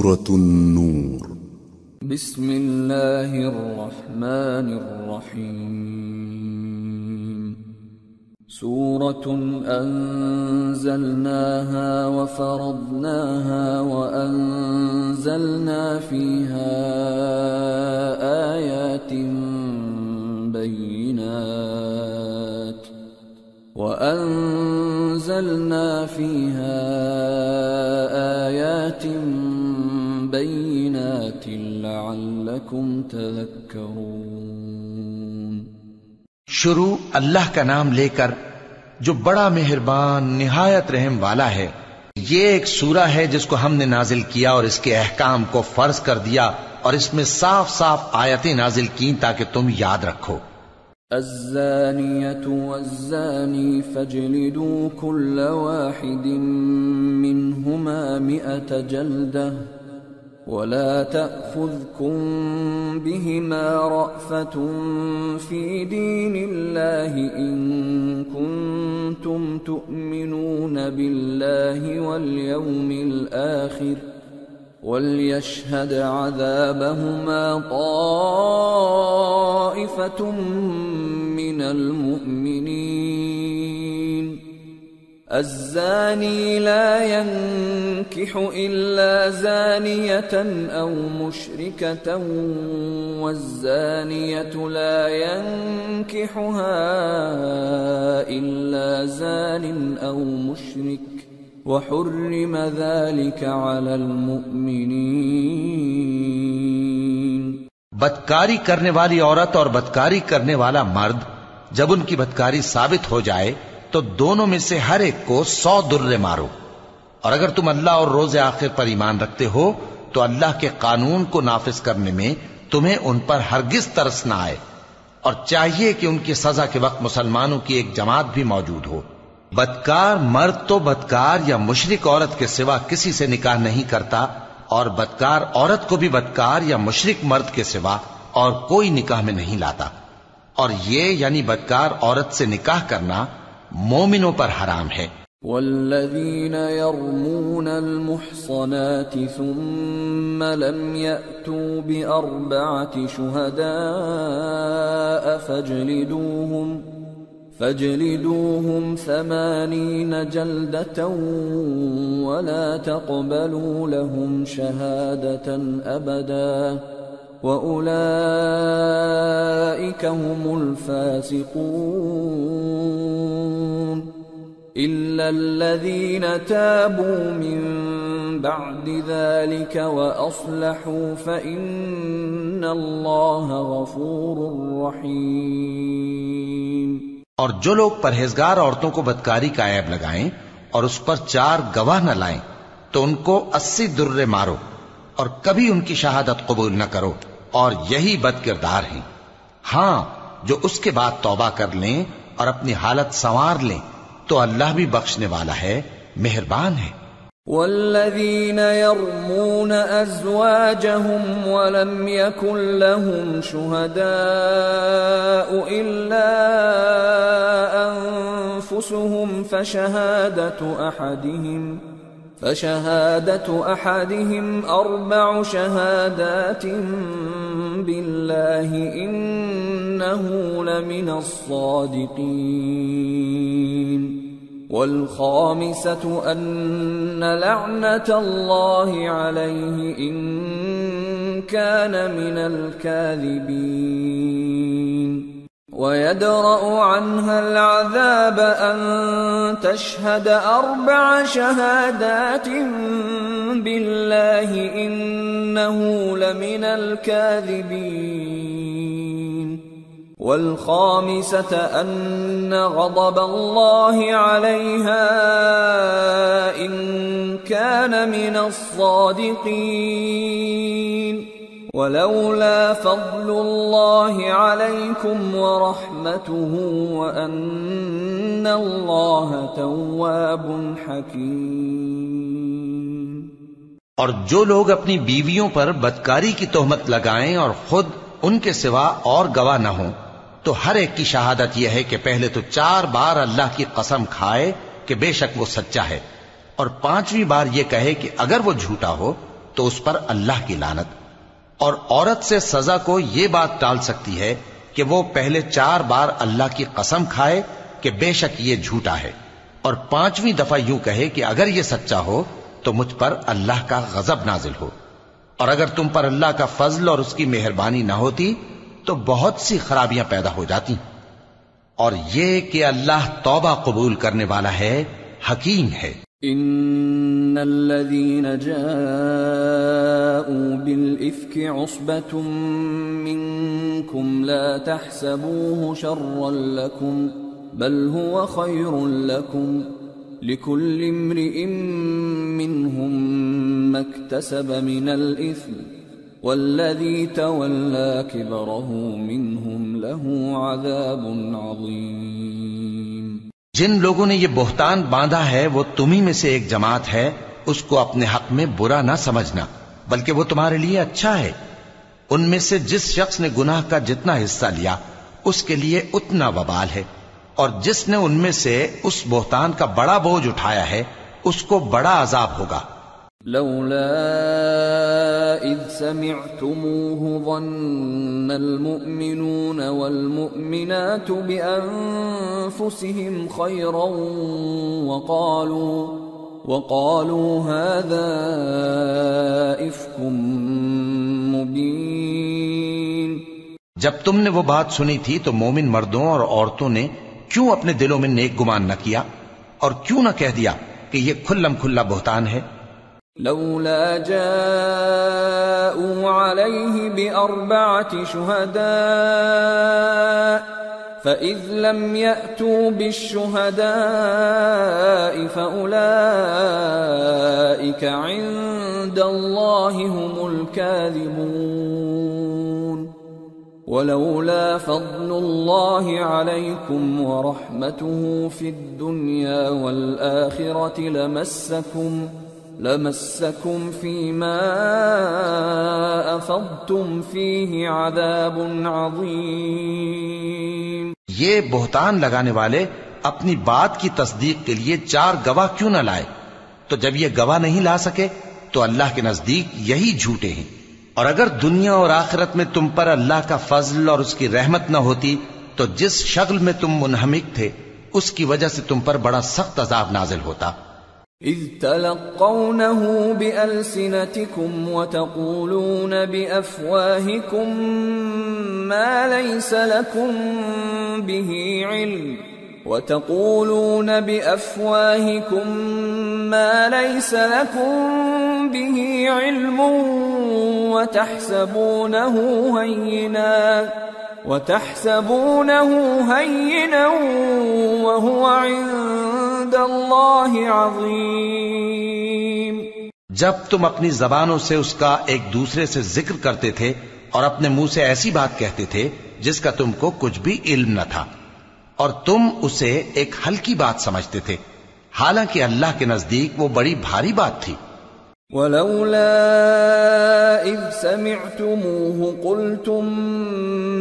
سورة النور بسم الله الرحمن الرحيم سورة أنزلناها وفرضناها وأنزلنا فيها آيات بينات لعلكم تذكرون۔ شروع اللہ کا نام لے کر جو بڑا مہربان نہایت رحم والا ہے۔ یہ ایک سورہ ہے جس کو ہم نے نازل کیا اور اس کے احکام کو فرض کر دیا اور اس میں صاف صاف آیتیں نازل کی تاکہ تم یاد رکھو۔ الزانية والزاني فاجلدوا كل واحد منهما 100 جلدة ولا تأخذكم بهما رأفة في دين الله إن كنتم تؤمنون بالله واليوم الآخر وليشهد عذابهما طائفة من المؤمنين۔ الزاني لا ينكح إلا زانية أو مشركة والزانية لا ينكحها إلا زان أو مشرك وحرم ذلك على المؤمنين۔ بدکاری کرنے والی عورت اور بدکاری کرنے والا مرد جب ان کی بدکاری ثابت ہو جائے تو دونوں میں سے ہر ایک کو 100 درے مارو، اور اگر تم اللہ اور روز آخر پر ایمان رکھتے ہو تو اللہ کے قانون کو نافذ کرنے میں تمہیں ان پر ہرگز ترس نہ آئے، اور چاہیے کہ ان کی سزا کے وقت مسلمانوں کی ایک جماعت بھی موجود ہو۔ بدکار مرد تو بدکار یا مشرک عورت کے سوا کسی سے نکاح نہیں کرتا، اور بدکار عورت کو بھی بدکار یا مشرک مرد کے سوا اور کوئی نکاح میں نہیں لاتا، اور یہ یعنی بدکار عورت سے نکاح کرنا مومنوں پر حرام ہے۔ والذین یرمون المحصنات ثم لم یأتوا بأربعة شہداء فاجلدوهم 80 جلدة ولا تقبلوا لهم شهادة أبدا وأولئك هم الفاسقون إلا الذين تابوا من بعد ذلك وأصلحوا فإن الله غفور رحيم۔ اور جو لوگ پرہیزگار عورتوں کو بدکاری کا عیب لگائیں اور اس پر 4 گواہ نہ لائیں تو ان کو 80 درے مارو اور کبھی ان کی شہادت قبول نہ کرو، اور یہی بد کردار ہیں۔ ہاں جو اس کے بعد توبہ کر لیں اور اپنی حالت سنوار لیں تو اللہ بھی بخشنے والا ہے، مہربان ہے۔ والذین یرمون ازواجهم ولم يكن لهم شهداء الا انفسهم فشهادة احدهم 4 شهادات بالله انه لمن الصادقين والخامسة أن لعنة الله عليه إن كان من الكاذبين ويدرأ عنها العذاب أن تشهد 4 شهادات بالله إنه لمن الكاذبين والخامسة أن غضب الله عليها إن كان من الصادقين ولولا فضل الله عليكم ورحمته وأن الله تواب حكيم۔ اور جو لوگ اپنی بیویوں پر بدکاری کی تہمت لگائیں اور خود ان کے سوا اور گواہ نہ ہوں تو ہر ایک کی شہادت یہ ہے کہ پہلے تو 4 بار اللہ کی قسم کھائے کہ بے شک وہ سچا ہے، اور 5ویں بار یہ کہے کہ اگر وہ جھوٹا ہو تو اس پر اللہ کی لعنت. اور عورت سے سزا کو یہ بات ٹال سکتی ہے کہ وہ پہلے 4 بار اللہ کی قسم کھائے کہ بے شک یہ جھوٹا ہے، اور 5ویں دفعہ یوں کہے کہ اگر یہ سچا ہو تو مجھ پر اللہ کا غضب نازل ہو. اور اگر تم پر اللہ کا فضل اور اس کی مہربانی نہ ہوتی تو بہت سی خرابیاں پیدا ہو جاتی. اور یہ کہ اللہ توبہ قبول کرنے والا ہے، حکیم ہے. ان الذين جاءوا بالافك عصبة منكم لا تحسبوه شرا لكم بل هو خير لكم لكل امرئ منهم ما اكتسب من الاثم والذي تولى كبره منهم له عذاب عظيم. جن لوگوں نے یہ بہتان باندھا ہے وہ تمہیں میں سے ایک جماعت ہے، اس کو اپنے حق میں برا نہ سمجھنا بلکہ وہ تمہارے لیے اچھا ہے. ان میں سے جس شخص نے گناہ کا جتنا حصہ لیا اس کے لیے اتنا وبال ہے، اور جس نے ان میں سے اس بہتان کا بڑا بوجھ اٹھایا ہے اس کو بڑا عذاب ہوگا. لولا اذ سمعتموه ظن المؤمنون والمؤمنات بانفسهم خيرا وقالوا هذا افك مبين. جب تم نے وہ بات سنی تھی تو مومن مردوں اور عورتوں نے کیوں اپنے دلوں میں نیک گمان نہ کیا اور کیوں نہ کہہ دیا کہ یہ کھلم کھلا بہتان ہے. لولا جاءوا عليه بأربعة شهداء فإذ لم يأتوا بالشهداء فأولئك عند الله هم الكاذبون. ولولا فضل الله عليكم ورحمته في الدنيا والآخرة لمسكم فيما أفضتم فيه عذاب عظيم. یہ بہتان لگانے والے اپنی بات کی تصدیق کے لیے 4 گواہ کیوں نہ لائے؟ تو جب یہ گواہ نہیں لا سکے تو اللہ کے نزدیک یہی جھوٹے ہیں. اور اگر دنیا اور آخرت میں تم پر اللہ کا فضل اور اس کی رحمت نہ ہوتی تو جس شغل میں تم منہمک تھے اس کی وجہ سے تم پر بڑا سخت عذاب نازل ہوتا. اذ تلقونه بألسنتكم وتقولون بأفواهكم ما ليس لكم به علم وتحسبونه هينا وهو عند الله عظيم. جب تم اپنی زبانوں سے اس کا ایک دوسرے سے ذکر کرتے تھے اور اپنے منہ سے ایسی بات کہتے تھے جس کا تم کو کچھ بھی علم نہ تھا، اور تم اسے ایک ہلکی بات سمجھتے تھے، حالانکہ اللہ کے نزدیک وہ بڑی بھاری بات تھی. ولولا إذ سمعتموه قلتم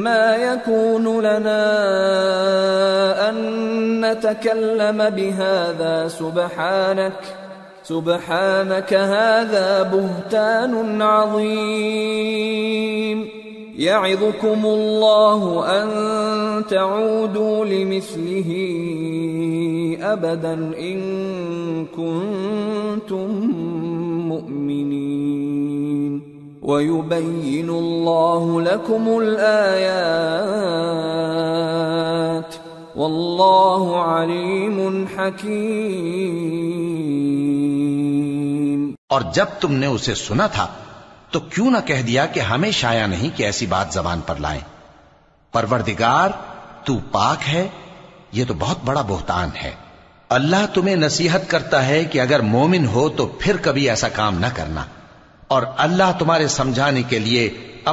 ما يكون لنا أن نتكلم بهذا سبحانك هذا بهتان عظيم. يعظكم الله أن تعودوا لمثله أبدا إن كنتم مؤمنين ويبين الله لكم الآيات والله عليم حكيم. اور جب تم نے اسے سنا تھا تو کیوں نہ کہہ دیا کہ ہمیں شایع نہیں کہ ایسی بات زبان پر لائیں. پروردگار تو پاک ہے، یہ تو بہت بڑا بہتان ہے. اللہ تمہیں نصیحت کرتا ہے کہ اگر مومن ہو تو پھر کبھی ایسا کام نہ کرنا، اور اللہ تمہارے سمجھانے کے لیے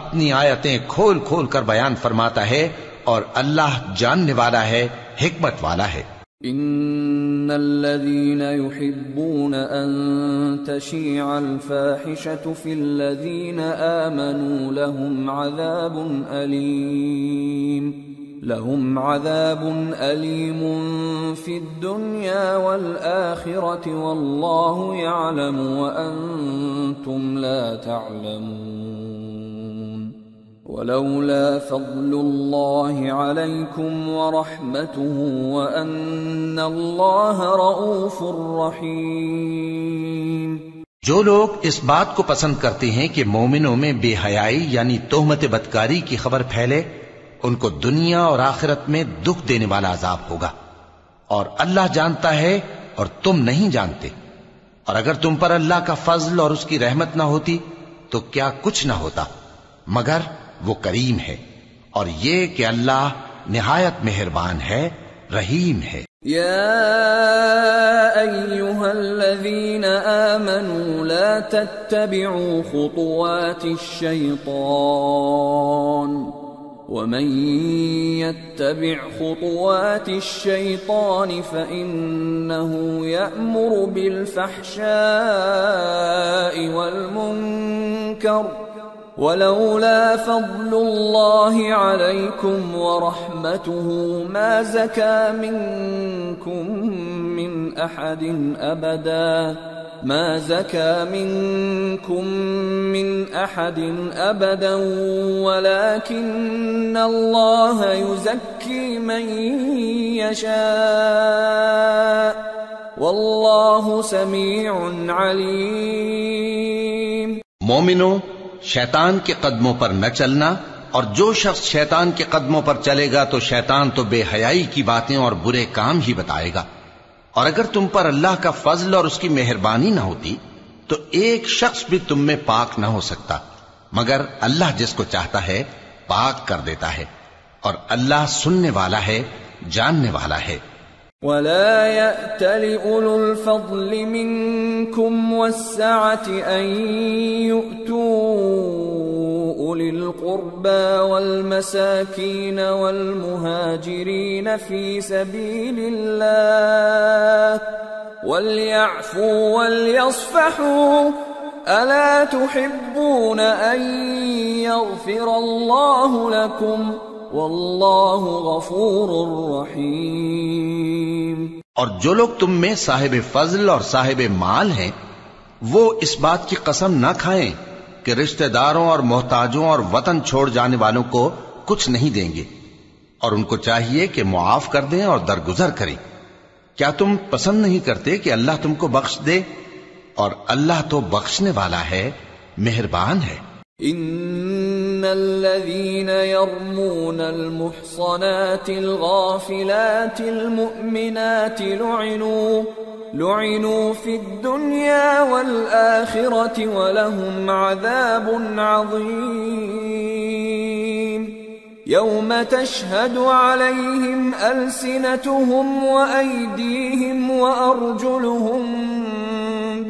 اپنی آیتیں کھول کھول کر بیان فرماتا ہے، اور اللہ جاننے والا ہے، حکمت والا ہے. ان الذين يحبون ان تشيع الفاحشة في الذين آمنوا لهم عذاب أليم. لهم عذاب أليم في الدنيا والآخرة والله يعلم وأنتم لا تعلمون ولولا فضل الله عليكم ورحمته وأن الله رؤوف رحيم۔ جو لوگ اس بات کو پسند کرتے ہیں کہ مومنوں میں بے حیائی یعنی تہمت بدکاری کی خبر پھیلے، ان کو دنیا اور آخرت میں دکھ دینے والا عذاب ہوگا، اور اللہ جانتا ہے اور تم نہیں جانتے۔ اور اگر تم پر اللہ کا فضل اور اس کی رحمت نہ ہوتی تو کیا کچھ نہ ہوتا، مگر وہ کریم ہے، اور یہ کہ اللہ نہایت مہربان ہے، رحیم ہے۔ يا أيها الذين آمنوا لا تتبعوا خطوات الشيطان ومن يتبع خطوات الشيطان فإنه يأمر بالفحشاء والمنكر ولولا فضل الله عليكم ورحمته ما زكى منكم من أحد أبدا ولكن الله يزكي من يشاء والله سميع عليم۔ مومنو، شیطان کے قدموں پر نہ چلنا، اور جو شخص شیطان کے قدموں پر چلے گا تو شیطان تو بے حیائی کی باتیں اور برے کام ہی بتائے گا۔ اور اگر تم پر اللہ کا فضل اور اس کی مہربانی نہ ہوتی تو ایک شخص بھی تم میں پاک نہ ہو سکتا، مگر اللہ جس کو چاہتا ہے پاک کر دیتا ہے، اور اللہ سننے والا ہے، جاننے والا ہے۔ ولا يأتل أولو الفضل منكم والسعة أن يؤتوا أولي القربى والمساكين والمهاجرين في سبيل الله وليعفوا وليصفحوا ألا تحبون أن يغفر الله لكم واللہ غفور رحیم۔ اور جو لوگ تم میں صاحب فضل اور صاحب مال ہیں وہ اس بات کی قسم نہ کھائیں کہ رشتہ داروں اور محتاجوں اور وطن چھوڑ جانے والوں کو کچھ نہیں دیں گے، اور ان کو چاہیے کہ معاف کر دیں اور درگزر کریں۔ کیا تم پسند نہیں کرتے کہ اللہ تم کو بخش دے؟ اور اللہ تو بخشنے والا ہے، مہربان ہے۔ ان الذين يرمون المحصنات الغافلات المؤمنات لعنوا في الدنيا والآخرة ولهم عذاب عظيم يوم تشهد عليهم ألسنتهم وأيديهم وأرجلهم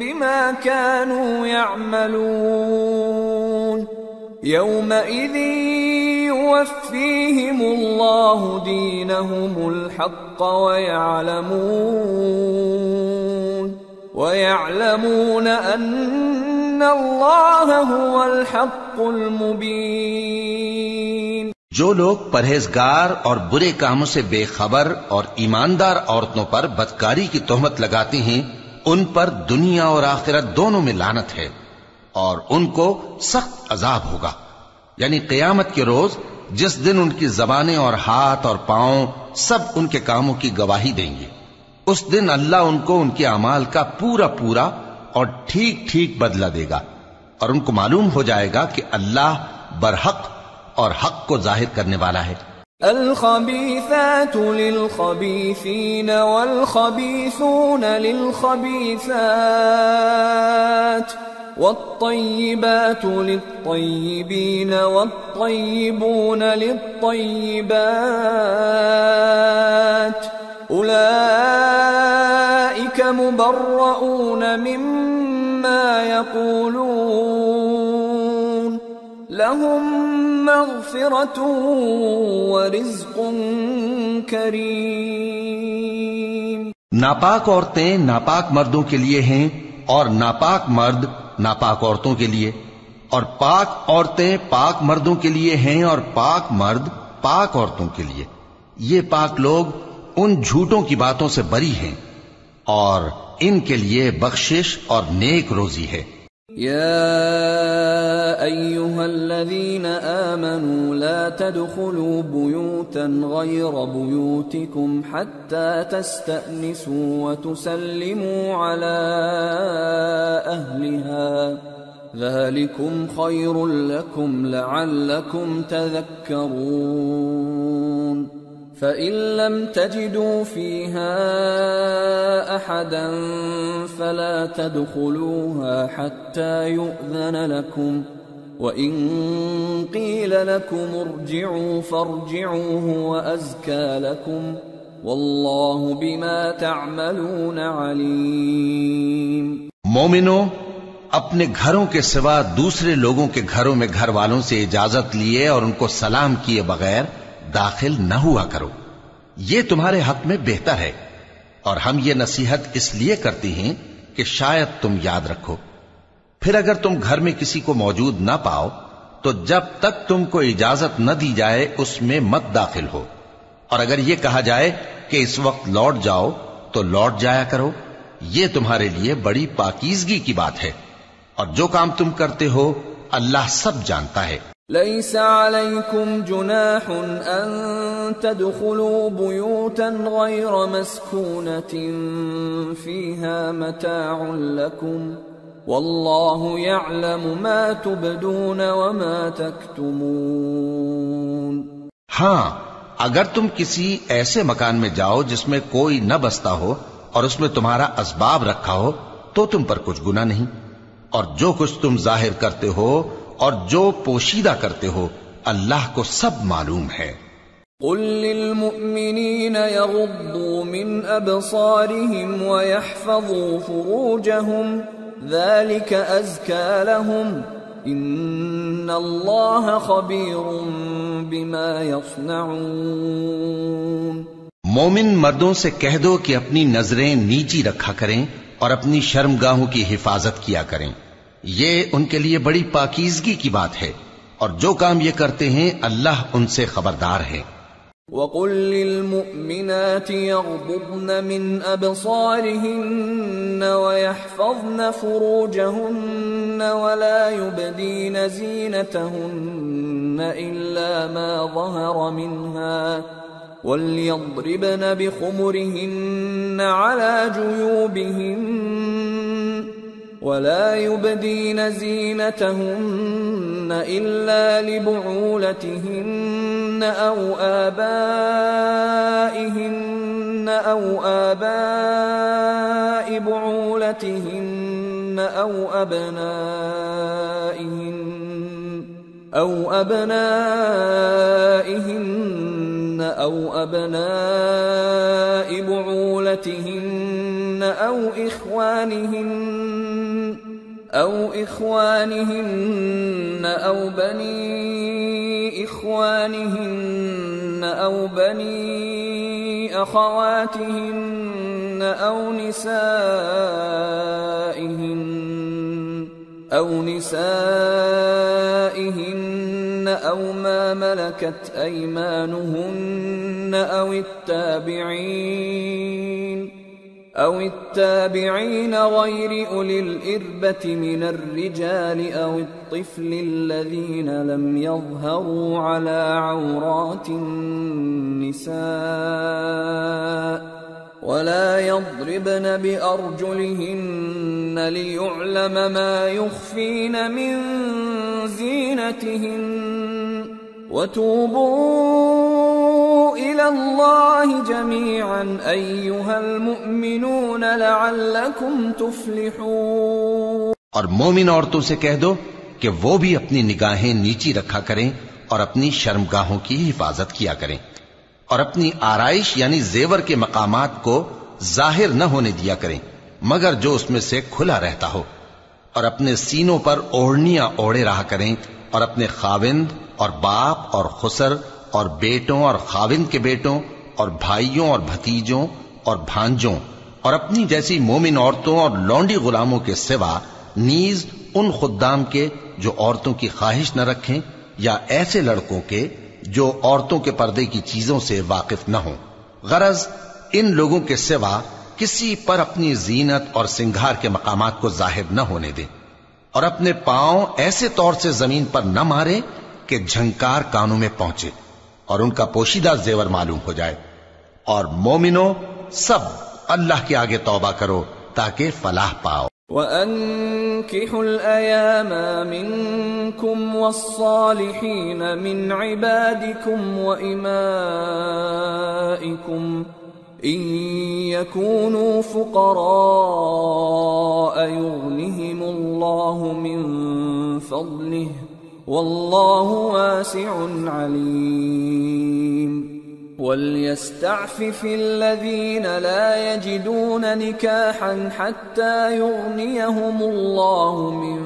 بما كانوا يعملون يومئذ يوفيهم الله دينهم الحق ويعلمون أن الله هو الحق المبين۔ جو لوگ پرہیزگار اور برے کاموں سے بے خبر اور ایماندار عورتوں پر بدکاری کی تہمت لگاتے ہیں ان پر دنیا اور آخرت دونوں میں لعنت ہے، اور ان کو سخت عذاب ہوگا، یعنی قیامت کے روز جس دن ان کی زبانیں اور ہاتھ اور پاؤں سب ان کے کاموں کی گواہی دیں گے۔ اس دن اللہ ان کو ان کے اعمال کا پورا پورا اور ٹھیک ٹھیک بدلہ دے گا، اور ان کو معلوم ہو جائے گا کہ اللہ برحق اور حق کو ظاہر کرنے والا ہے۔ الخبيثات للخبيثين والخبيثون للخبيثات والطيبات للطيبين والطيبون للطيبات أولئك مبرؤون مما يقولون لهم مغفرة ورزق کریم۔ ناپاک عورتیں ناپاک مردوں کے لیے ہیں، اور ناپاک مرد ناپاک عورتوں کے لیے، اور پاک عورتیں پاک مردوں کے لیے ہیں، اور پاک مرد پاک عورتوں کے لیے۔ یہ پاک لوگ ان جھوٹوں کی باتوں سے بری ہیں اور ان کے لیے بخشش اور نیک روزی ہے۔ يا أيها الذين آمنوا لا تدخلوا بيوتا غير بيوتكم حتى تستأنسوا وتسلموا على أهلها ذلكم خير لكم لعلكم تذكرون فإن لم تجدوا فيها أحدا فلا تدخلوها حتى يؤذن لكم وإن قيل لكم ارجعوا فارجعوا هو أزكى لكم والله بما تعملون عليم۔ مومنو، اپنے گھروں کے سوا دوسرے لوگوں کے گھروں میں گھر والوں سے اجازت لیے اور ان کو سلام کیے بغیر داخل نہ ہوا کرو، یہ تمہارے حق میں بہتر ہے، اور ہم یہ نصیحت اس لیے کرتی ہیں کہ شاید تم یاد رکھو۔ پھر اگر تم گھر میں کسی کو موجود نہ پاؤ تو جب تک تم کو اجازت نہ دی جائے اس میں مت داخل ہو، اور اگر یہ کہا جائے کہ اس وقت لوٹ جاؤ تو لوٹ جایا کرو، یہ تمہارے لیے بڑی پاکیزگی کی بات ہے، اور جو کام تم کرتے ہو اللہ سب جانتا ہے۔ ليس عليكم جناح أن تدخلوا بيوتا غير مسكونة فيها متاع لكم والله يعلم ما تبدون وما تكتمون۔ ہاں، اگر تم کسی ایسے مکان میں جاؤ جس میں کوئی نہ بستا ہو اور اس میں تمہارا اسباب رکھا ہو تو تم پر کچھ گناہ نہیں، اور جو کچھ تم ظاہر کرتے ہو اور جو پوشیدہ کرتے ہو اللہ کو سب معلوم ہے۔ قل للمؤمنين يغضوا من أبصارهم ويحفظوا فروجهم ذلك أزكى لهم إن الله خبير بما يصنعون۔ مومن مردوں سے کہہ دو کہ اپنی نظریں نیچی رکھا کریں اور اپنی شرمگاہوں کی حفاظت کیا کریں، یہ ان کے لیے بڑی پاکیزگی کی بات ہے، اور جو کام یہ کرتے ہیں اللہ ان سے خبردار ہے۔ وَقُلْ لِلْمُؤْمِنَاتِ يَغْضُضْنَ مِنْ أَبْصَارِهِنَّ وَيَحْفَظْنَ فُرُوجَهُنَّ وَلَا يُبْدِينَ زِينَتَهُنَّ إِلَّا مَا ظَهَرَ مِنْهَا وَلْيَضْرِبْنَ بِخُمُرِهِنَّ عَلَى جُيُوبِهِنَّ ولا يبدين زينتهن إلا لبعولتهن أو آبائهن أو آباء بعولتهن أو أبنائهن أو أبناء بعولتهن أو إخوانهن أو بني إخوانهن أو بني أخواتهن أو نسائهن أو ما ملكت أيمانهن أو التابعين غير أولي الإربة من الرجال أو الطفل الذين لم يظهروا على عورات النساء ولا يضربن بأرجلهن ليعلم ما يخفين من زينتهن وتوبوا إلى الله جميعا أيها المؤمنون لعلكم تفلحون۔ اور مومن عورتوں سے کہہ دو کہ وہ بھی اپنی نگاہیں نیچی رکھا کریں اور اپنی شرمگاہوں کی حفاظت کیا کریں، اور اپنی آرائش یعنی زیور کے مقامات کو ظاہر نہ ہونے دیا کریں مگر جو اس میں سے کھلا رہتا ہو، اور اپنے سینوں پر اوڑھنیاں اوڑھے رہا کریں، اور اپنے خاوند اور باپ اور خسر اور بیٹوں اور خاوند کے بیٹوں اور بھائیوں اور بھتیجوں اور بھانجوں اور اپنی جیسی مومن عورتوں اور لونڈی غلاموں کے سوا نیز ان خدام کے جو عورتوں کی خواہش نہ رکھیں، یا ایسے لڑکوں کے جو عورتوں کے پردے کی چیزوں سے واقف نہ ہوں، غرض ان لوگوں کے سوا کسی پر اپنی زینت اور سنگھار کے مقامات کو ظاہر نہ ہونے دیں، اور اپنے پاؤں ایسے طور سے زمین پر نہ مارے کہ جھنکار کانوں میں پہنچے اور ان کا پوشیدہ زیور معلوم ہو جائے۔ اور مومنو، سب اللہ کے آگے توبہ کرو تاکہ فلاح پاؤ۔ وَأَنكِحُوا الْأَيَامَ مِنكُمْ وَالصَّالِحِينَ مِنْ عِبَادِكُمْ وَإِمَائِكُمْ إِنْ يَكُونُوا فُقَرَاءَ يُغْنِهِمُ اللَّهُ مِنْ فَضْلِهِ وَاللَّهُ وَاسِعٌ عَلِيمٌ وَلْيَسْتَعْفِفِ الَّذِينَ لَا يَجِدُونَ نِكَاحًا حَتَّى يُغْنِيَهُمُ اللَّهُ مِنْ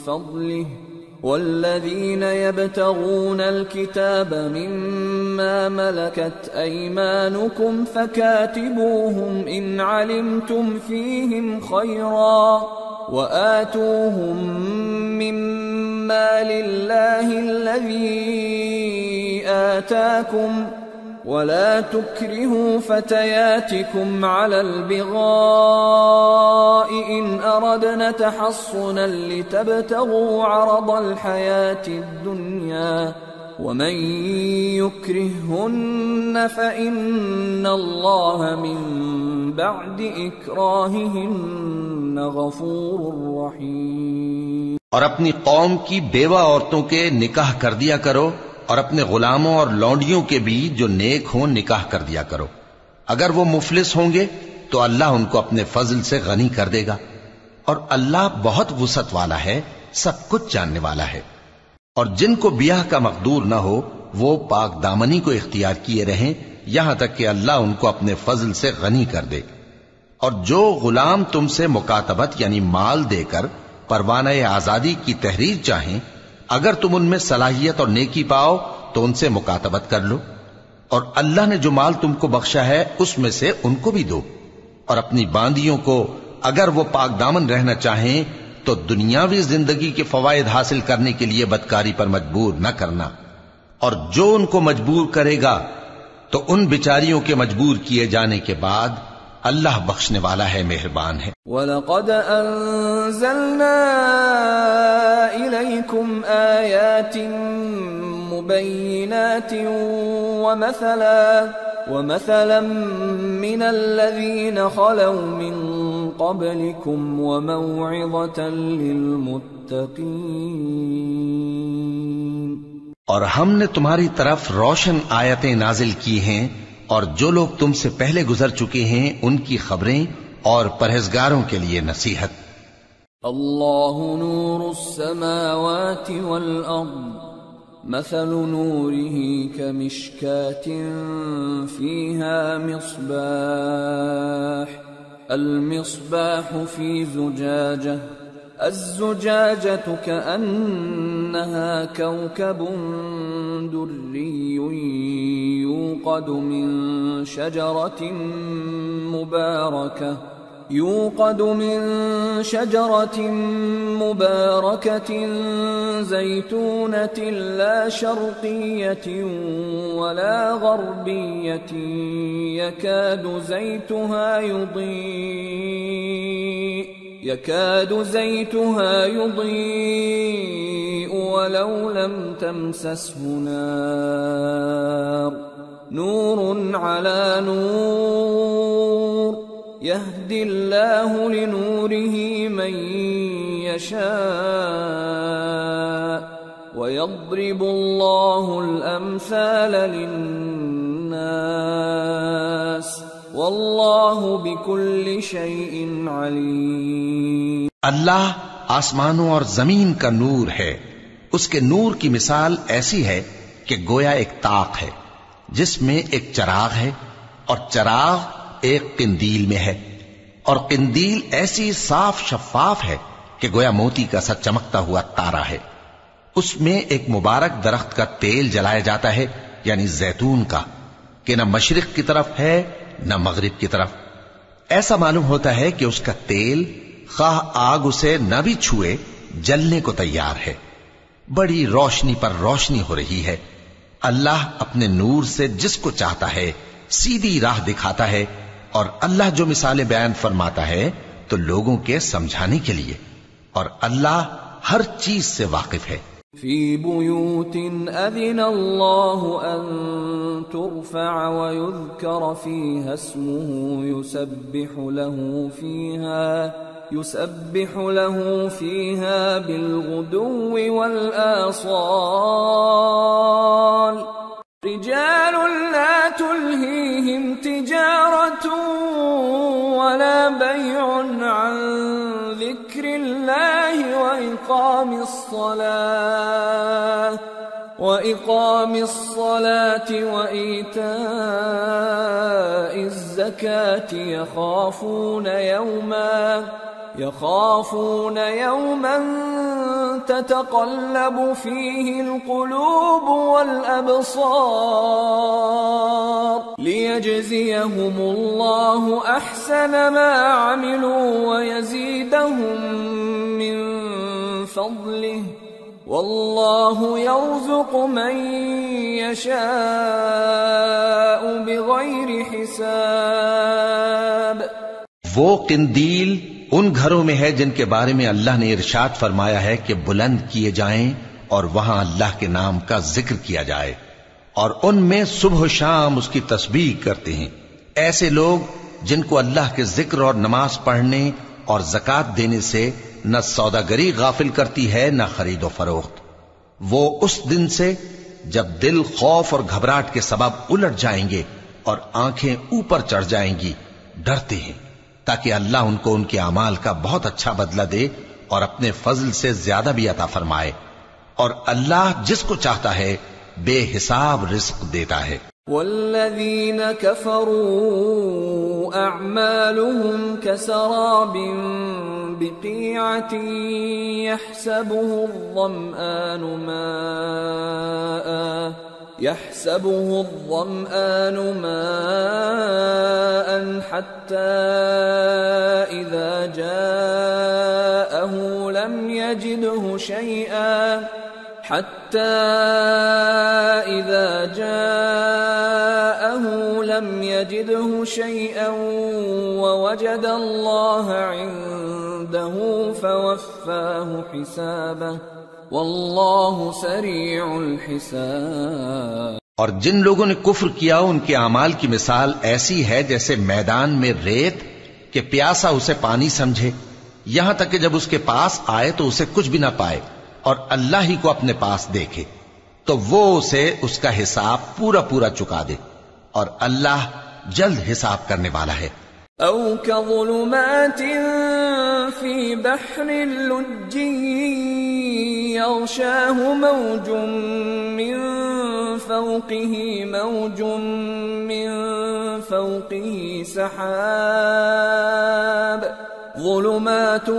فَضْلِهِ وَالَّذِينَ يَبْتَغُونَ الْكِتَابَ مِمَّا مَلَكَتْ أَيْمَانُكُمْ فَكَاتِبُوهُمْ إِنْ عَلِمْتُمْ فِيهِمْ خَيْرًا وَآتُوهُمْ مِمَّا لِلَّهِ الَّذِي آتاكم ولا تكرهوا فتياتكم على البغاء إن أردنا تحصنا لتبتغوا عرض الحياة الدنيا ومن يكرههن فإن الله من بعد إكراههن غفور رحيم۔ اور اپنی قوم کی بیوہ عورتوں کے نکاح کر دیا کرو، اور اپنے غلاموں اور لونڈیوں کے بھی جو نیک ہوں نکاح کر دیا کرو۔ اگر وہ مفلس ہوں گے تو اللہ ان کو اپنے فضل سے غنی کر دے گا، اور اللہ بہت وسعت والا ہے، سب کچھ جاننے والا ہے۔ اور جن کو بیاہ کا مقدور نہ ہو وہ پاک دامنی کو اختیار کیے رہیں یہاں تک کہ اللہ ان کو اپنے فضل سے غنی کر دے۔ اور جو غلام تم سے مکاتبت یعنی مال دے کر پروانہ آزادی کی تحریر چاہیں، اگر تم ان میں صلاحیت اور نیکی پاؤ تو ان سے مکاتبت کر لو، اور اللہ نے جو مال تم کو بخشا ہے اس میں سے ان کو بھی دو۔ اور اپنی باندیوں کو اگر وہ پاک دامن رہنا چاہیں تو دنیاوی زندگی کے فوائد حاصل کرنے کے لیے بدکاری پر مجبور نہ کرنا، اور جو ان کو مجبور کرے گا تو ان بیچاریوں کے مجبور کیے جانے کے بعد اللہ بخشنے والا ہے، مہربان ہے۔ وَلَقَدْ أَنزَلْنَا إِلَيْكُمْ آيَاتٍ مُبَيِّنَاتٍ وَمَثَلًا مِّنَ الَّذِينَ خَلَوْا مِن قَبْلِكُمْ وَمَوْعِظَةً لِّلْمُتَّقِينَ۔ اور ہم نے تمہاری طرف روشن آیتیں نازل کی ہیں، اور جو لوگ تم سے پہلے گزر چکے ہیں ان کی خبریں اور پرہیزگاروں کے لیے نصیحت۔ اللہ نور السماوات والارض مثل نوره كمشكاة فيها مصباح المصباح في زجاجة الزجاجة كأنها كوكب دري يوقد من شجرة مباركة زيتونة لا شرقية ولا غربية يكاد زيتها يضيء ولو لم تمسسه نار نور على نور يهدي الله لنوره من يشاء ويضرب الله الأمثال للناس واللہ بکل شیء علیم۔ اللہ آسمانوں اور زمین کا نور ہے، اس کے نور کی مثال ایسی ہے کہ گویا ایک طاق ہے جس میں ایک چراغ ہے، اور چراغ ایک قندیل میں ہے، اور قندیل ایسی صاف شفاف ہے کہ گویا موتی کا سا چمکتا ہوا تارا ہے۔ اس میں ایک مبارک درخت کا تیل جلایا جاتا ہے، یعنی زیتون کا، کہ نہ مشرق کی طرف ہے نہ مغرب کی طرف۔ ایسا معلوم ہوتا ہے کہ اس کا تیل خواہ آگ اسے نہ بھی چھوئے جلنے کو تیار ہے۔ بڑی روشنی پر روشنی ہو رہی ہے، اللہ اپنے نور سے جس کو چاہتا ہے سیدھی راہ دکھاتا ہے، اور اللہ جو مثالیں بیان فرماتا ہے تو لوگوں کے سمجھانے کے لیے، اور اللہ ہر چیز سے واقف ہے۔ فی بیوت اذن اللہ ان ترفع ویذکر فیہا اسمہ یسبح له فیہا بالغدو والآصال رجال لا تلہیہم تجارۃ ولا بیع عن ذکر اللہ وإقام الصلاة وإيتاء الزكاة يخافون يوما تتقلب فيه القلوب والأبصار ليجزيهم الله أحسن ما عملوا ويزيدهم من فضله واللہ یرزق من یشاء بغیر حساب۔ وہ قندیل ان گھروں میں ہے جن کے بارے میں اللہ نے ارشاد فرمایا ہے کہ بلند کیے جائیں اور وہاں اللہ کے نام کا ذکر کیا جائے، اور ان میں صبح و شام اس کی تسبیح کرتے ہیں۔ ایسے لوگ جن کو اللہ کے ذکر اور نماز پڑھنے اور زکوٰۃ دینے سے نہ سوداگری غافل کرتی ہے نہ خرید و فروخت، وہ اس دن سے جب دل خوف اور گھبراہٹ کے سبب الٹ جائیں گے اور آنکھیں اوپر چڑھ جائیں گی ڈرتے ہیں، تاکہ اللہ ان کو ان کے اعمال کا بہت اچھا بدلہ دے اور اپنے فضل سے زیادہ بھی عطا فرمائے، اور اللہ جس کو چاہتا ہے بے حساب رزق دیتا ہے۔ والذین کفروا اعمالهم کسراب بقیعة يحسبه الظمآن ماء حتى إذا جاءه لم يجده شيئا ووجد الله عنده فوفاه حسابه واللہ سریع الحساب۔ اور جن لوگوں نے کفر کیا ان کے اعمال کی مثال ایسی ہے جیسے میدان میں ریت کہ پیاسا اسے پانی سمجھے، یہاں تک کہ جب اس کے پاس آئے تو اسے کچھ بھی نہ پائے اور اللہ ہی کو اپنے پاس دیکھے تو وہ اسے اس کا حساب پورا پورا چکا دے، اور اللہ جلد حساب کرنے والا ہے۔ او كظلمات في بحر لجي يغشاه موج من فوقه سحاب ظلمات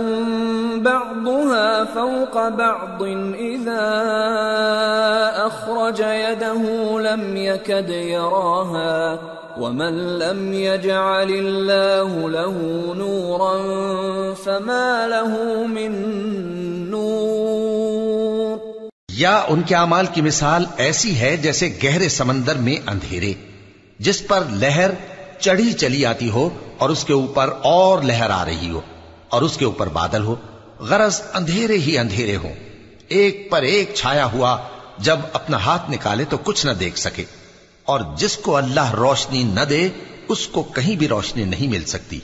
بعضها فوق بعض إذا أخرج يده لم يكد يراها ومن لم يجعل الله له نورا فما له من نور۔ یا ان کے اعمال کی مثال ایسی ہے جیسے گہرے سمندر میں اندھیرے جس پر لہر چڑھی چلی آتی ہو اور اس کے اوپر اور لہر آ رہی ہو اور اس کے اوپر بادل ہو، غرض اندھیرے ہی اندھیرے ہوں، ایک پر ایک چھایا ہوا، جب اپنا ہاتھ نکالے تو کچھ نہ دیکھ سکے، اور جس کو اللہ روشنی نہ دے اس کو کہیں بھی روشنی نہیں مل سکتی۔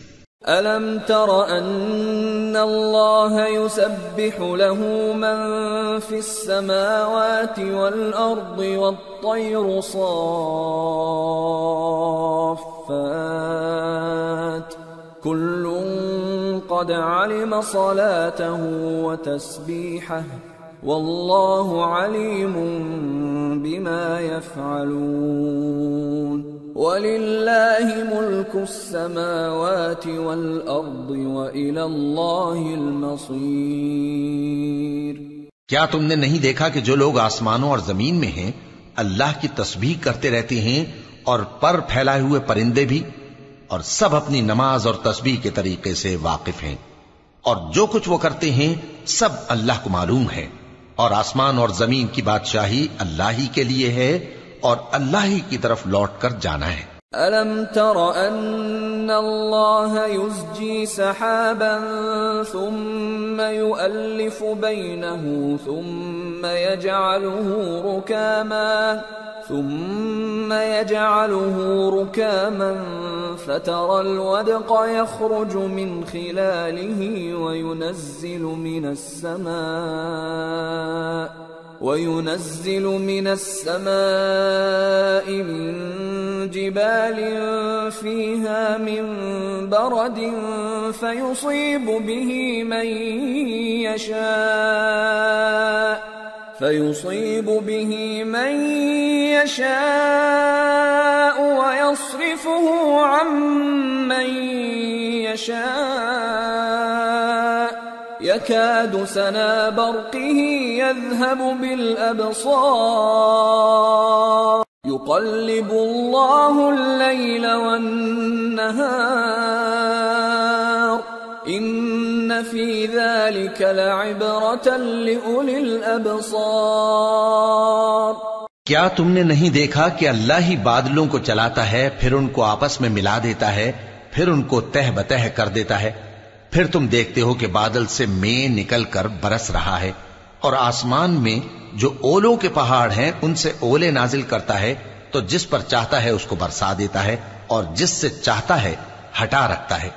أَلَمْ تَرَ أَنَّ اللَّهَ يُسَبِّحُ لَهُ مَن فِي السَّمَاوَاتِ وَالْأَرْضِ وَالطَّيْرُ صَافَّاتٍ كُلٌّ قَدْ عَلِمَ صَلَاتَهُ وَتَسْبِيحَهُ وَاللَّهُ عَلِيمٌ بِمَا يَفْعَلُونَ وَلِلَّهِ مُلْكُ السَّمَاوَاتِ وَالْأَرْضِ وَإِلَى اللَّهِ الْمَصِيرُ۔ کیا تم نے نہیں دیکھا کہ جو لوگ آسمانوں اور زمین میں ہیں اللہ کی تسبیح کرتے رہتے ہیں، اور پر پھیلائے ہوئے پرندے بھی، اور سب اپنی نماز اور تسبیح کے طریقے سے واقف ہیں، اور جو کچھ وہ کرتے ہیں سب اللہ کو معلوم ہے، اور آسمان اور زمین کی بادشاہی اللہ ہی کے لیے ہے، اور اللہ ہی کی طرف لوٹ کر جانا ہے۔ أَلَمْ تَرَ أَنَّ اللَّهَ يُزْجِي سَحَابًا ثُمَّ يُؤَلِّفُ بَيْنَهُ ثُمَّ يَجْعَلُهُ رُكَامًا فَتَرَى الْوَدْقَ يَخْرُجُ مِنْ خِلَالِهِ وينزل من السماء من جبال فيها من برد فيصيب به من يشاء ويصرفه عن من يشاء يكاد سنا برقه يذهب بالأبصار يقلب الله الليل والنهار إن في ذلك لعبرة لأولي الأبصار۔ کیا تم نے نہیں دیکھا کہ اللہ ہی بادلوں کو چلاتا ہے، پھر ان کو آپس میں ملا دیتا ہے، پھر ان کو تہ بتہ کر دیتا ہے، پھر تم دیکھتے ہو کہ بادل سے مے نکل کر برس رہا ہے، اور آسمان میں جو اولوں کے پہاڑ ہیں ان سے اولے نازل کرتا ہے، تو جس پر چاہتا ہے اس کو برسا دیتا ہے اور جس سے چاہتا ہے ہٹا رکھتا ہے۔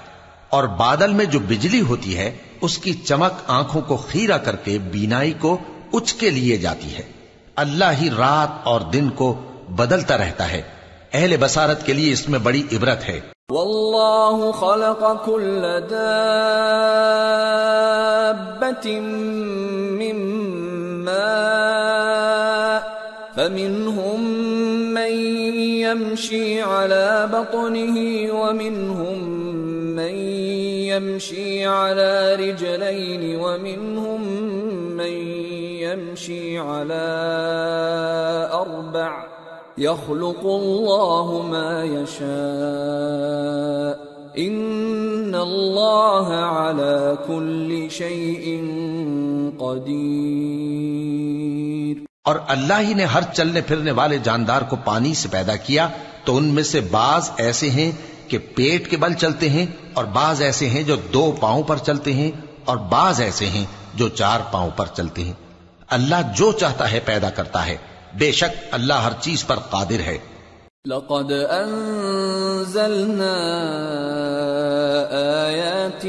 اور بادل میں جو بجلی ہوتی ہے اس کی چمک آنکھوں کو خیرہ کر کے بینائی کو اچ کے لیے جاتی ہے۔ اللہ ہی رات اور دن کو بدلتا رہتا ہے، اہل بصارت کے لیے اس میں بڑی عبرت ہے۔ واللہ خلق كل دابة من ماء فمنهم من يمشي على بطنه ومنهم من يمشي على رجلين ومنهم من يمشي على أربع يخلق الله ما يشاء إن الله على كل شيء قدير۔ اور اللہ ہی نے ہر چلنے پھرنے والے جاندار کو پانی سے پیدا کیا، تو ان میں سے بعض ایسے ہیں کہ پیٹ کے بل چلتے ہیں، اور بعض ایسے ہیں جو 2 پاؤں پر چلتے ہیں، اور بعض ایسے ہیں جو 4 پاؤں پر چلتے ہیں۔ اللہ جو چاہتا ہے پیدا کرتا ہے، بے شک اللہ ہر چیز پر قادر ہے۔ لقد انزلنا آیات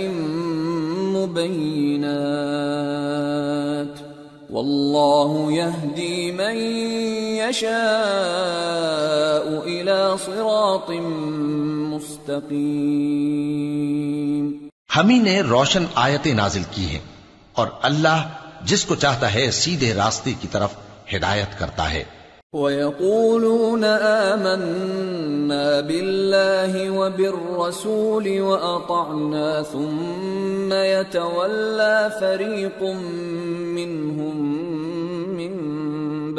مبینات واللہ یہدی من یشاء الى صراط مستقیم۔ ہم ہی نے روشن آیتیں نازل کی ہیں، اور اللہ جس کو چاہتا ہے سیدھے راستے کی طرف ہدایت کرتا ہے۔ وَيَقُولُونَ آمَنَّا بِاللَّهِ وَبِالرَّسُولِ وَأَطَعْنَا ثُمَّ يَتَوَلَّى فَرِيقٌ مِّنْهُمْ مِّن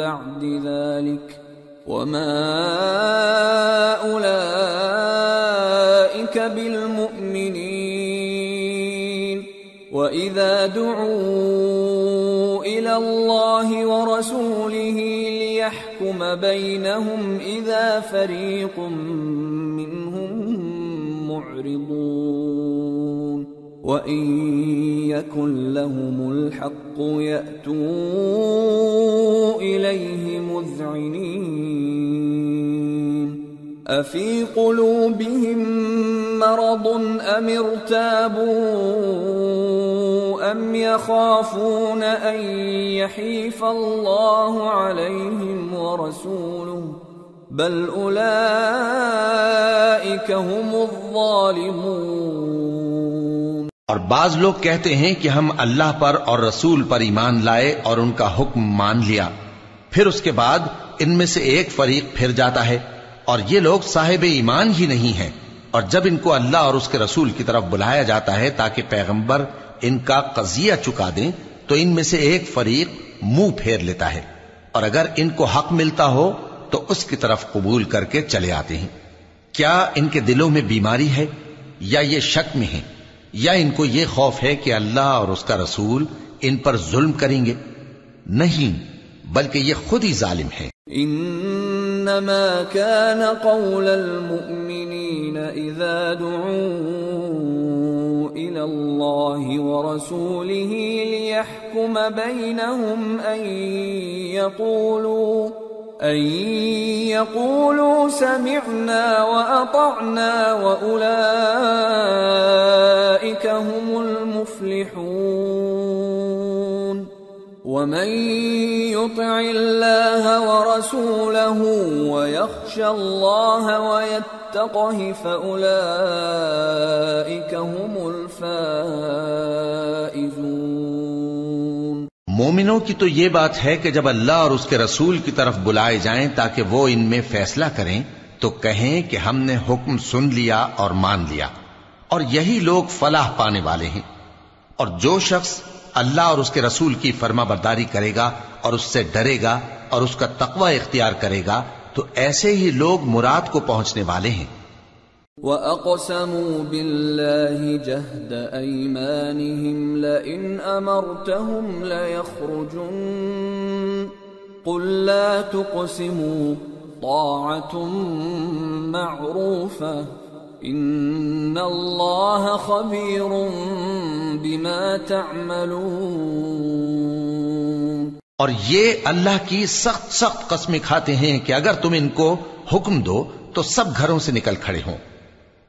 بَعْدِ ذَلِكَ وَمَا أُولَئِكَ بِالْمُؤْمِنِينَ وَإِذَا دُعُوا إِلَى اللَّهِ وَرَسُولِهِ لِيَحْكُمَ بَيْنَهُمْ إِذَا فَرِيقٌ مِّنْهُمْ مُعْرِضُونَ وَإِن يَكُن لَّهُمُ الْحَقُّ يَأْتُوا إِلَيْهِ مُذْعِنِينَ أَفِي قُلُوبِهِم مَّرَضٌ أَمِ ارْتَابُوا أَمْ يَخَافُونَ أَن يَحِيفَ اللَّهُ عَلَيْهِمْ وَرَسُولُهُ بَلْ أُولَئِكَ هُمُ الظَّالِمُونَ۔ اور بعض لوگ کہتے ہیں کہ ہم اللہ پر اور رسول پر ایمان لائے اور ان کا حکم مان لیا، پھر اس کے بعد ان میں سے ایک فریق پھر جاتا ہے، اور یہ لوگ صاحب ایمان ہی نہیں ہیں، اور جب ان کو اللہ اور اس کے رسول کی طرف بلایا جاتا ہے تاکہ پیغمبر ان کا قضیہ چکا دیں، تو ان میں سے ایک فریق منہ پھیر لیتا ہے، اور اگر ان کو حق ملتا ہو تو اس کی طرف قبول کر کے چلے آتے ہیں۔ کیا ان کے دلوں میں بیماری ہے، یا یہ شک میں ہیں، یا ان کو یہ خوف ہے کہ اللہ اور اس کا رسول ان پر ظلم کریں گے؟ نہیں، بلکہ یہ خود ہی ظالم ہے۔ ان إنما كان قول المؤمنين إذا دعوا إلى الله ورسوله ليحكم بينهم أن يقولوا سمعنا وأطعنا وأولئك هم المفلحون ومن يطع الله ورسوله ويخشى الله ويتقه فأولئك هم الفائزون۔ مومنوں کی تو یہ بات ہے کہ جب اللہ اور اس کے رسول کی طرف بلائے جائیں تاکہ وہ ان میں فیصلہ کریں تو کہیں کہ ہم نے حکم سن لیا اور مان لیا، اور یہی لوگ فلاح پانے والے ہیں۔ اور جو شخص اللہ اور اس کے رسول کی فرما برداری کرے گا اور اس سے ڈرے گا اور اس کا تقوی اختیار کرے گا تو ایسے ہی لوگ مراد کو پہنچنے والے ہیں۔ وَأَقْسَمُوا بِاللَّهِ جَهْدَ أَيْمَانِهِمْ لَئِنْ أَمَرْتَهُمْ لَيَخْرُجُنَّ قُلْ لَا تُقْسِمُوا طَاعَةٌ مَّعْرُوفَةٌ إِنَّ اللَّهَ خَبِيرٌ بِمَا تَعْمَلُونَ۔ اور یہ اللہ کی سخت سخت قسمیں کھاتے ہیں کہ اگر تم ان کو حکم دو تو سب گھروں سے نکل کھڑے ہوں۔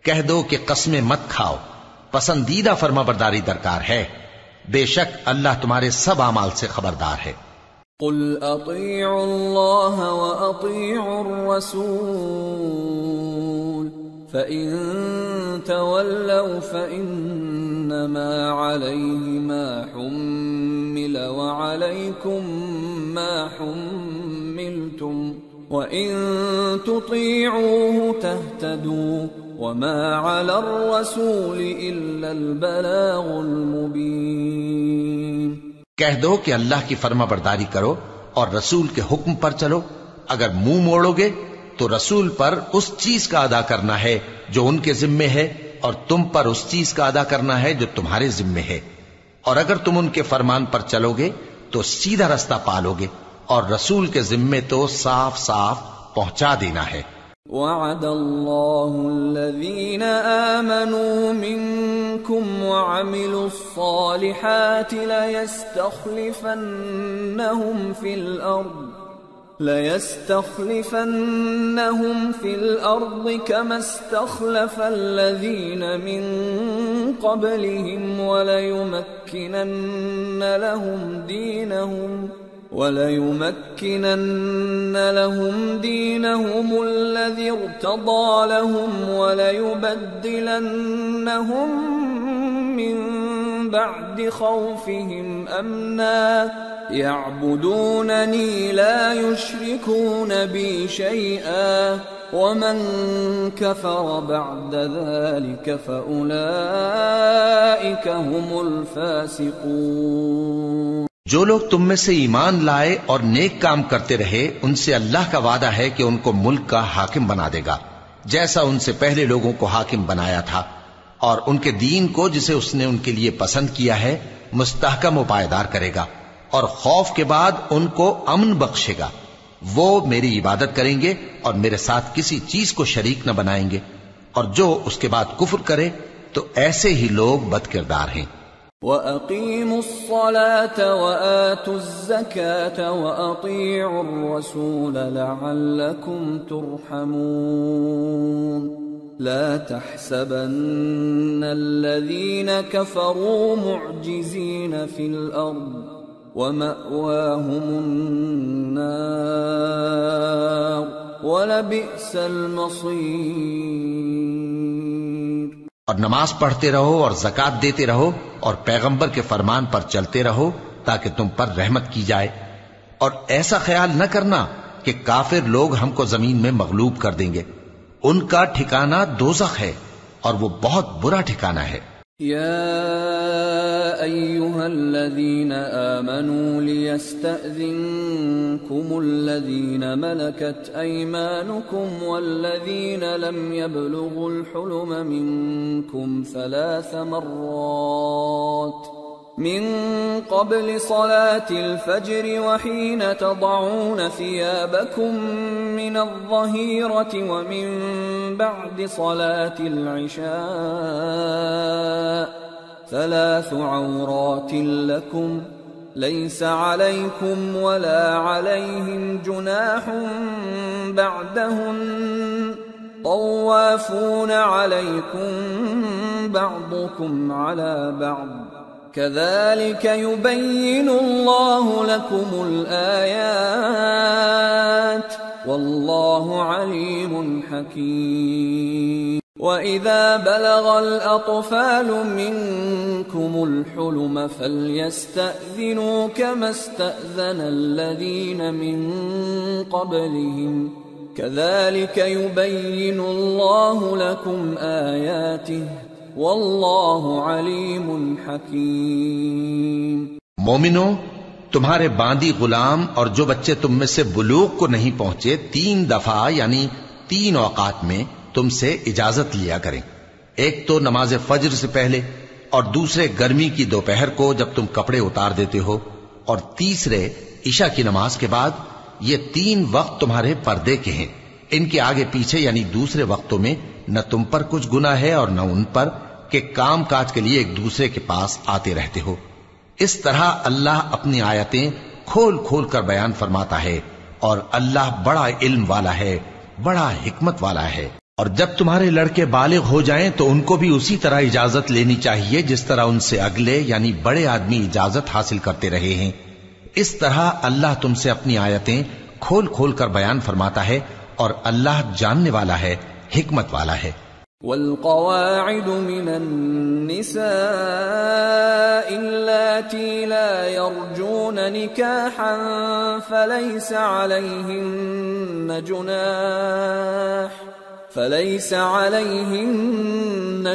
کہہ دو کہ قسمیں مت کھاؤ، پسندیدہ فرما برداری درکار ہے، بے شک اللہ تمہارے سب اعمال سے خبردار ہے۔ قل اطیعوا اللہ واطیعوا الرسول فإن تولوا فإنما عليه ما حمل وعليكم ما حملتم وإن تطيعوه تهتدوا وما على الرسول إلا البلاغ المبين۔ کہہ دو کہ اللہ کی فرما برداری کرو اور رسول کے حکم پر چلو، اگر منہ موڑو گے تو رسول پر اس چیز کا ادا کرنا ہے جو ان کے ذمے ہے اور تم پر اس چیز کا ادا کرنا ہے جو تمہارے ذمے ہے، اور اگر تم ان کے فرمان پر چلو گے تو سیدھا رستہ پالو گے، اور رسول کے ذمے تو صاف صاف پہنچا دینا ہے۔ وعد اللہ الذین آمنوا منکم وعملوا الصالحات ليستخلفنهم في الأرض كما استخلف الذين من قبلهم وليمكنن لهم دينهم الذي ارتضى لهم وليبدلنهم من بعد خوفهم أمنا يعبدونني لا يشركون بي شيئا ومن كفر بعد ذلك فأولئك هم الفاسقون۔ جو لوگ تم میں سے ایمان لائے اور نیک کام کرتے رہے ان سے اللہ کا وعدہ ہے کہ ان کو ملک کا حاکم بنا دے گا جیسا ان سے پہلے لوگوں کو حاکم بنایا تھا، اور ان کے دین کو جسے اس نے ان کے لیے پسند کیا ہے مستحکم و پائیدار کرے گا، اور خوف کے بعد ان کو امن بخشے گا۔ وہ میری عبادت کریں گے اور میرے ساتھ کسی چیز کو شریک نہ بنائیں گے، اور جو اس کے بعد کفر کرے تو ایسے ہی لوگ بد کردار ہیں۔ وَأَقِيمُوا الصَّلَاةَ وَآتُوا الزَّكَاةَ وَأَطِيعُوا الرَّسُولَ لَعَلَّكُمْ تُرْحَمُونَ لَا تَحْسَبَنَّ الَّذِينَ كَفَرُوا مُعْجِزِينَ فِي الْأَرْضِ وَمَأْوَاهُمُ النَّارُ وَلَبِئْسَ الْمَصِيرُ۔ اور نماز پڑھتے رہو اور زکوٰۃ دیتے رہو اور پیغمبر کے فرمان پر چلتے رہو تاکہ تم پر رحمت کی جائے، اور ایسا خیال نہ کرنا کہ کافر لوگ ہم کو زمین میں مغلوب کر دیں گے، ان کا ٹھکانہ دوزخ ہے اور وہ بہت برا ٹھکانہ ہے۔ یا ایھا الذین آمنوا لیستأذنکم الذین ملکت ایمانکم والذین لم یبلغوا الحلم منکم 3 مرات من قبل صلاة الفجر وحين تضعون ثيابكم من الظهيرة ومن بعد صلاة العشاء 3 عورات لكم ليس عليكم ولا عليهم جناح بعدهن طوافون عليكم بعضكم على بعض كذلك يبين الله لكم الآيات والله عليم حكيم وإذا بلغ الأطفال منكم الحلم فليستأذنوا كما استأذن الذين من قبلهم كذلك يبين الله لكم آياته واللہ علیم حکیم۔ مومنو، تمہارے باندی غلام اور جو بچے تم میں سے بلوغ کو نہیں پہنچے 3 دفعہ یعنی 3 اوقات میں تم سے اجازت لیا کریں، ایک تو نماز فجر سے پہلے، اور دوسرے گرمی کی دوپہر کو جب تم کپڑے اتار دیتے ہو، اور تیسرے عشاء کی نماز کے بعد۔ یہ 3 وقت تمہارے پردے کے ہیں، ان کے آگے پیچھے یعنی دوسرے وقتوں میں نہ تم پر کچھ گناہ ہے اور نہ ان پر کہ کام کاج کے لیے ایک دوسرے کے پاس آتے رہتے ہو۔ اس طرح اللہ اپنی آیتیں کھول کھول کر بیان فرماتا ہے، اور اللہ بڑا علم والا ہے، بڑا حکمت والا ہے۔ اور جب تمہارے لڑکے بالغ ہو جائیں تو ان کو بھی اسی طرح اجازت لینی چاہیے جس طرح ان سے اگلے یعنی بڑے آدمی اجازت حاصل کرتے رہے ہیں۔ اس طرح اللہ تم سے اپنی آیتیں کھول کھول کر بیان فرماتا ہے، اور اللہ جاننے والا ہے، حکمت والا ہے۔ والقواعد من النساء اللاتي لا يرجون نكاحا فليس عليهن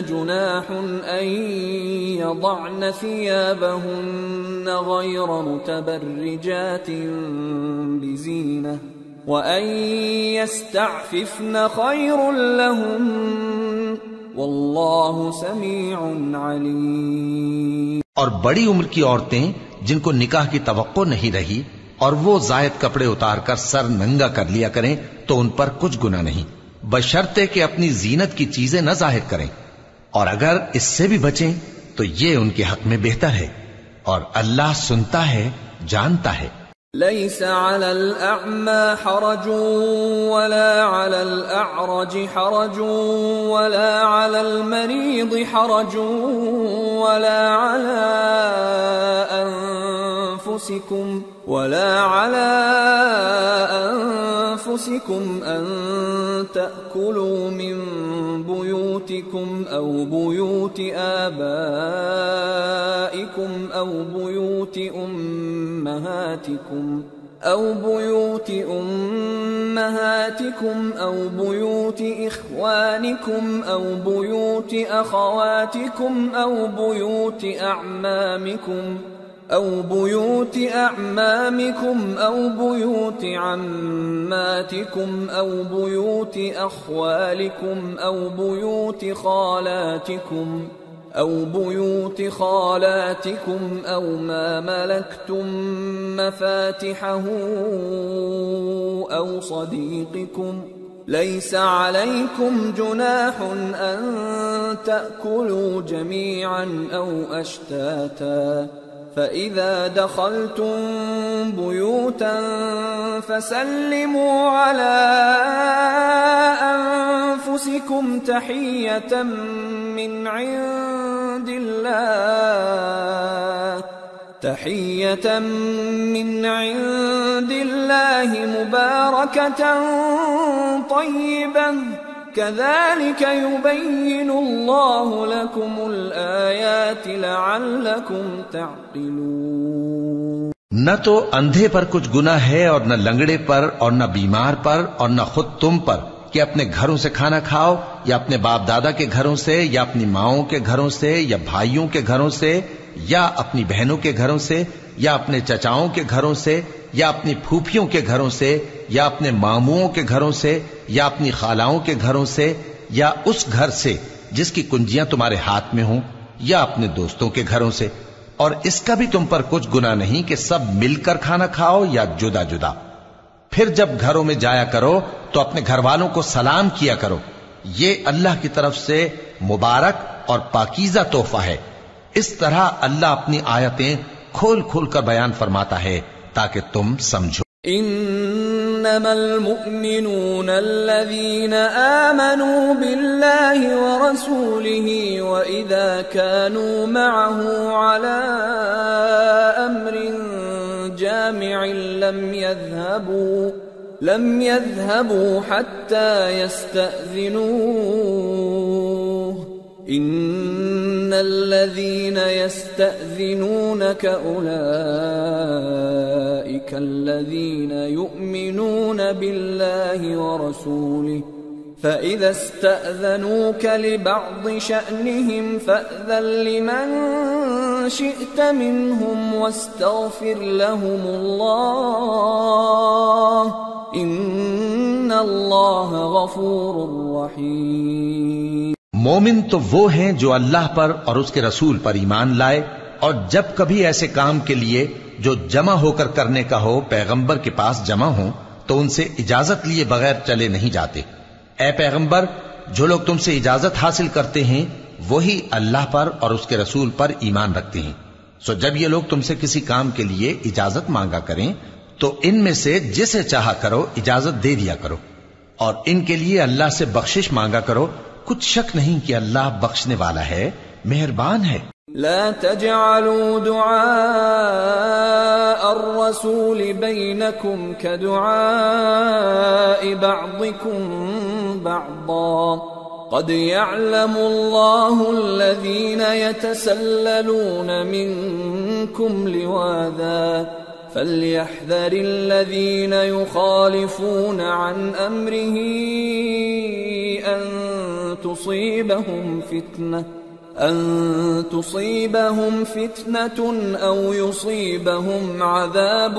جناح أن يضعن ثيابهن غير متبرجات بزينة وَأَن يَسْتَعْفِفْنَ خَيْرٌ لَهُمْ وَاللَّهُ سَمِيعٌ عَلِيمٌ۔ اور بڑی عمر کی عورتیں جن کو نکاح کی توقع نہیں رہی اور وہ زائد کپڑے اتار کر سر ننگا کر لیا کریں تو ان پر کچھ گناہ نہیں، بشرطے کہ اپنی زینت کی چیزیں نہ ظاہر کریں، اور اگر اس سے بھی بچیں تو یہ ان کے حق میں بہتر ہے، اور اللہ سنتا ہے، جانتا ہے۔ ليس على الأعمى حرج ولا على الأعرج حرج ولا على المريض حرج ولا على أنفسكم أن تأكلوا من بيوتكم أو بيوت آبائكم أو بيوت أمهاتكم أو بيوت إخوانكم أو بيوت أخواتكم أو بيوت أعمامكم أو بيوت عماتكم أو بيوت أخوالكم أو بيوت خالاتكم أو ما ملكتم مفاتحه أو صديقكم ليس عليكم جناح أن تأكلوا جميعا أو أشتاتا فإذا دخلتم بيوتا فسلموا على أنفسكم تحية من عند الله مباركة طيبة كذلك يبين الله لكم الآيات لعلكم تعقلون۔ نہ تو اندھے پر کچھ گناہ ہے اور نہ لنگڑے پر اور نہ بیمار پر اور نہ خود تم پر کہ اپنے گھروں سے کھانا کھاؤ یا اپنے باپ دادا کے گھروں سے یا اپنی ماؤں کے گھروں سے یا بھائیوں کے گھروں سے یا اپنی بہنوں کے گھروں سے یا اپنے چچاؤں کے گھروں سے یا اپنی پھوپھیوں کے گھروں سے یا اپنے ماموؤں کے گھروں سے یا اپنی خالاؤں کے گھروں سے یا اس گھر سے جس کی کنجیاں تمہارے ہاتھ میں ہوں یا اپنے دوستوں کے گھروں سے، اور اس کا بھی تم پر کچھ گناہ نہیں کہ سب مل کر کھانا کھاؤ یا جدا جدا۔ پھر جب گھروں میں جایا کرو تو اپنے گھر والوں کو سلام کیا کرو، یہ اللہ کی طرف سے مبارک اور پاکیزہ تحفہ ہے۔ اس طرح اللہ اپنی آیتیں کھول کھول کر بیان فرماتا ہے تاکہ تم سمجھو۔ انما المؤمنون الذين آمنوا بالله ورسوله واذا كانوا معه على امر جامع لم يذهبوا حتى يستأذنوه ان الذين يستأذنونك اولئك الذين يؤمنون بالله ورسوله فإذا استأذنوك لبعض شأنهم فأذن لمن شئت منهم واستغفر لهم الله إن الله غفور رحيم۔ مومن تو وہ ہیں جو اللہ پر اور اس کے رسول پر ایمان لائے، اور جب کبھی ایسے کام کے لیے جو جمع ہو کر کرنے کا ہو پیغمبر کے پاس جمع ہوں تو ان سے اجازت لیے بغیر چلے نہیں جاتے۔ اے پیغمبر، جو لوگ تم سے اجازت حاصل کرتے ہیں وہی اللہ پر اور اس کے رسول پر ایمان رکھتے ہیں، سو جب یہ لوگ تم سے کسی کام کے لیے اجازت مانگا کریں تو ان میں سے جسے چاہا کرو اجازت دے دیا کرو، اور ان کے لیے اللہ سے بخشش مانگا کرو، کچھ شک نہیں کہ اللہ بخشنے والا ہے، مہربان ہے۔ لا تجعلوا دعاء الرسول بينكم كدعاء بعضكم بعضا قد يعلم الله الذين يتسللون منكم لواذا فليحذر الذين يخالفون عن أمره أن تصيبهم فتنة أو يصيبهم عذاب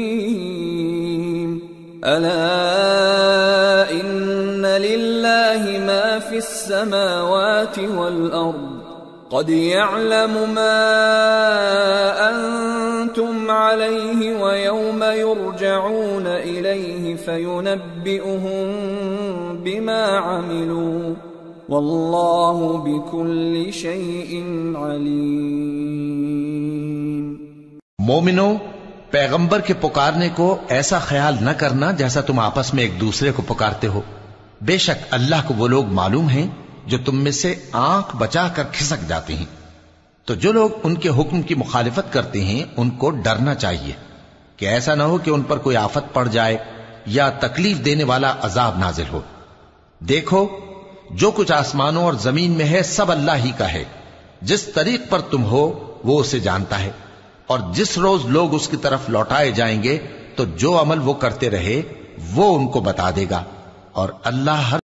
أليم ألا إن لله ما في السماوات والأرض قد يعلم ما أنتم عليه ويوم يرجعون إليه فينبئهم بما عملوا واللہ بكل شيء علیم۔ مومنو، پیغمبر کے پکارنے کو ایسا خیال نہ کرنا جیسا تم آپس میں ایک دوسرے کو پکارتے ہو، بے شک اللہ کو وہ لوگ معلوم ہیں جو تم میں سے آنکھ بچا کر کھسک جاتے ہیں، تو جو لوگ ان کے حکم کی مخالفت کرتے ہیں ان کو ڈرنا چاہیے کہ ایسا نہ ہو کہ ان پر کوئی آفت پڑ جائے یا تکلیف دینے والا عذاب نازل ہو۔ دیکھو، جو کچھ آسمانوں اور زمین میں ہے سب اللہ ہی کا ہے، جس طریق پر تم ہو وہ اسے جانتا ہے، اور جس روز لوگ اس کی طرف لوٹائے جائیں گے تو جو عمل وہ کرتے رہے وہ ان کو بتا دے گا، اور اللہ ہر